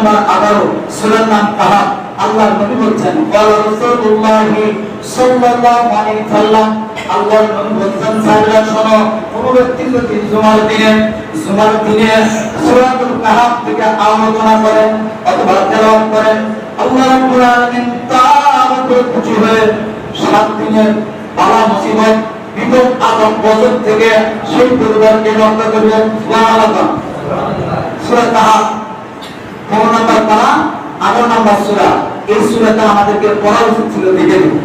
নম্বর 18 সূরার নাম কাহাফ। আল্লাহর নবী বলছেন ক্বালা রাসূলুল্লাহ সাল্লাল্লাহু আলাইহি ওয়াসাল্লাম, আল্লাহর নবী বলছেন সাহাবারা শোনো, কোন ব্যক্তি যদি জুমার দিনে সূরাতুল কাহাফ থেকে আলোচনা করেন অথবা তেলাওয়াত করেন, আল্লাহ রাব্বুল আলামিন তার উপর খুশি হয়ে 7 দিনের বালা মুসিবত বিপদ আপদ বছর থেকে সেই পরিবারকে রক্ষা করবেন। সুবহানাল্লাহ। সূরা কাহাফ 15 নম্বর পারা 18 নম্বর সূরা। এই সূরাটা আমাদেরকে পড়া উচিত ছিল, দেখে নিন।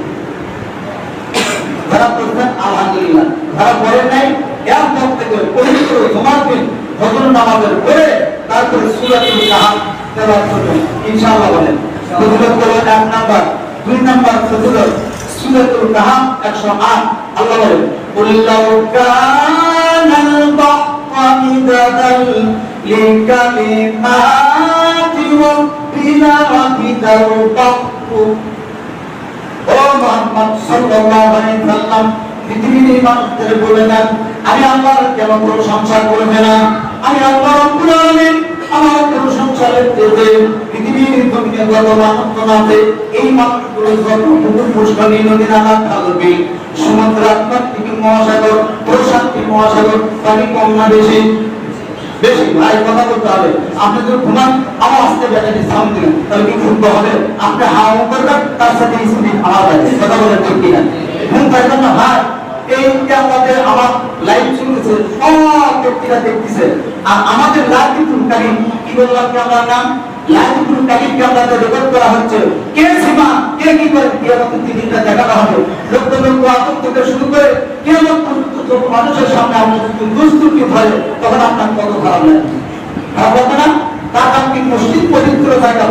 যারা পড়ছেন আলহামদুলিল্লাহ, যারা পড়েন নাই এরপর থেকে পবিত্র জুমার দিন ফজর নামাজের পরে তারপরে সূরাতুল কাহাফ তেলাওয়াত করবেন ইনশাআল্লাহ। বলেন ফজিলত হলো 1 নাম্বার। 2 নাম্বার ফজিলত সূরাতুল কাহাফ 108। আল্লাহ বলেন কুল্লাউ কানাল বাহরু মিদাদাল লিকালিমাতি রাব্বিনা ওয়াহিদাল বাহরু। ও মুহাম্মদ সাল্লাল্লাহু আলাইহি ওয়াসাল্লাম, পৃথিবীর মানুষদের বলে দেন আমি আল্লাহর কেন প্রশংসা করবে না? আমি আল্লাহ রাব্বুল আলামিন আমার প্রশংসার চেয়ে পৃথিবীর জমিনে যত মানুষ আছে এই মানুষগুলো যত পুকুর পুষ্করণী নদী নালা খালবিল সমুদ্র আত্মাত্মিক মহাসাগর প্রশান্তি মহাসাগর পানি কম না বেশি? বেশি। ভাই কথা বলতে হবে। আপনি যদি ঘুমান আমার আসতে ব্যাটারি সাউন্ড দিলেন তাহলে কি ফুটবল হবে? আপনি হাওয়া করবেন তার সাথে স্পিড আওয়াজ আছে। কথা বলেন ঠিক কিনা? ঘুম পাইবেন না ভাই? এই আমাদের আমার লাইভ চলতেছে, সব ব্যক্তিরা দেখতেছে, আর আমাদের লাইভুল কারীম কি বললাম কি আমরা নাম লাইভুল কারীমকে আমাদের রেকর্ড করা হচ্ছে। কে সীমা কে কি করে কিয়ামতের দিনটা দেখানো হবে। লোক আতঙ্ক থেকে শুরু করে কিয়ামত পর্যন্ত মানুষের সামনে আমরা দুস্তুকি ধরে তখন আপনার কত খারাপ লাগে। খারাপ লাগে না? তার কারণ কি মসজিদ পবিত্র জায়গা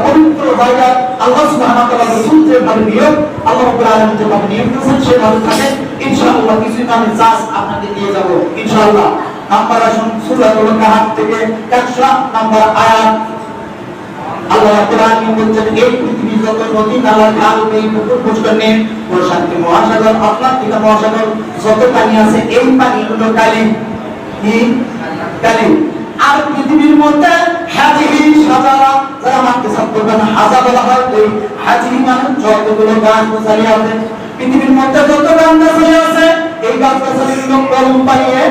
আল্লাহ সুবহানাহু ওয়া তাআলা রাসূল যেভাবে নিয়ম আল্লাহ রাব্বুল আলামিন যেভাবে নিয়ম করেছেন সেভাবে থাকেন ইনশাআল্লাহ। কিছু আমি চাষ আপনাদের দিয়ে যাব ইনশাআল্লাহ। নাম্বার আসুন সূরাতুল কাহাফ থেকে 100 নাম্বার আয়াত। আল্লাহ রাব্বুল আলামিন বলেন এই পৃথিবী যত নদী নালা খাল বিল পুকুর পুষ্করণী প্রশান্তি মহাসাগর আটলান্টিক মহাসাগর যত পানি আছে এই পানিগুলো কালি কি কালি। আর পৃথিবীর মধ্যে হাজিরি সাজারা যারা মানতে সাবধান হাজা বলা হয়, ওই হাজিরি মানে যতগুলো গাছ গোছালি আছে পৃথিবীর মধ্যে যত গাছ গোছালি আছে এই গাছ গোছালিগুলো কলম পাইয়ে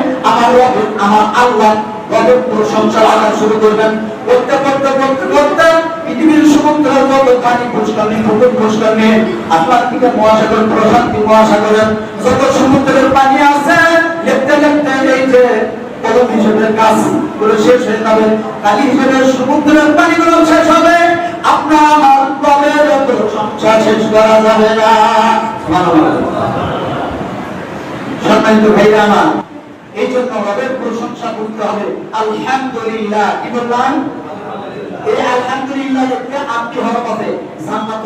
আমার আল্লাহ রবের প্রশংসা করা শুরু করবেন। করতে করতে করতে করতে পৃথিবীর সমুদ্র যত পানি পুষ্করণী পুকুর পুষ্করণী আটলান্টিক মহাসাগর প্রশান্তি মহাসাগরের যত সমুদ্রের পানি আছে লিখতে লিখতে এই যে কলম হিসেবে কাজ গুলো শেষ হয়ে যাবে, কালি হিসেবে সমুদ্রের পানিগুলো শেষ হবে, আপনার আমার রবের প্রশংসা শেষ করা যাবে না। সম্মানিত ভাইরা আমার, এই জন্য রবের প্রশংসা করতে হবে। আলহামদুলিল্লাহ কি বললাম? এই আলহামদুলিল্লাহ আপনি হওয়ার পথে জান্নাত